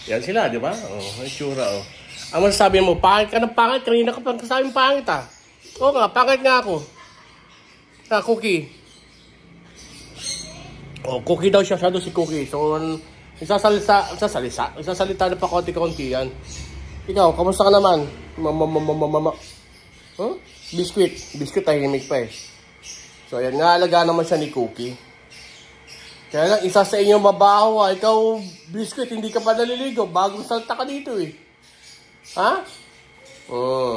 Yan sila, di ba? Oh, may tsura, oh. Ang masasabi mo, pangit ka ng pangit. Kanina ka pang kasabing pangit, ah. Oo nga, pangit nga ako. Cookie. Oh, Cookie daw siya. Siya doon si Cookie. So, isasalita na pa konti-konti yan. Ikaw, kamusta ka naman? Huh? Biscuit tahimik pa eh. So, ayan, naalaga naman siya ni Cookie. Kaya lang, isa sa inyo mabaho ha. Ikaw, Biscuit, hindi ka pa naliligo. Bagong salta ka dito eh. Ha?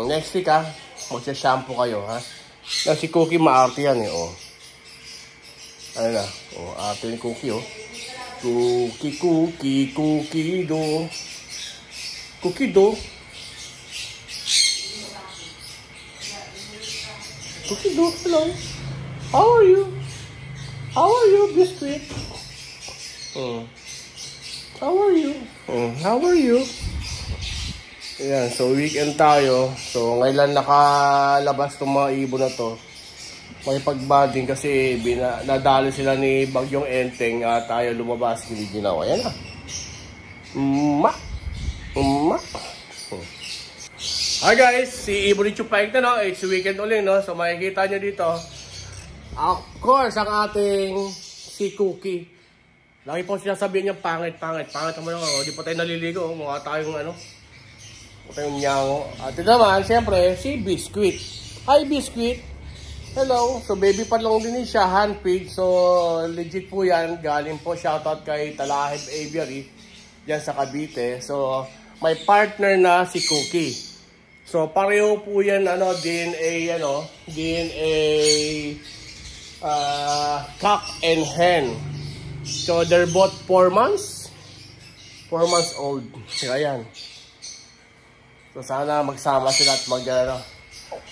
Next week ha. Magsha-shampoo kayo ha. Na si Cookie maarte yan eh. Oh. Ano na? Oh, arte ni Cookie oh. Cookie do. Cookie do. Cookie do, hello. How are you? How are you, Biscuit? How are you? How are you? Ayan, so weekend tayo. So ngayon lang nakalabas itong mga ibon na to. May pagbanding kasi nadali sila ni Bagyong Enteng at tayo lumabas, hindi ginawa. Ayan na. Hi guys, si Ibon ni Chupaik na no. It's weekend ulit no. So makikita nyo dito. Of course, ang ating si Cookie. Lagi po sinasabihin niya pangit. Pangit naman ako. Di pa tayo naliligo. Mukha tayong ano. Mukha tayong nyango. At ito naman, siyempre, si Biscuit. Hi Biscuit. Hello. So baby pa lang din siya. Handpicked. So legit po yan. Galing po. Shoutout kay Talahib Aviary. Diyan sa Cavite. So may partner na si Cookie. So pareho po yan. DNA cock and hen. So they're both 4 months. 4 months old. So ayan. So sana magsama sila at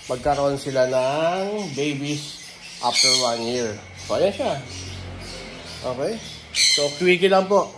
magkaroon sila ng babies after 1 year. So ayan siya. Okay. So quickie lang po.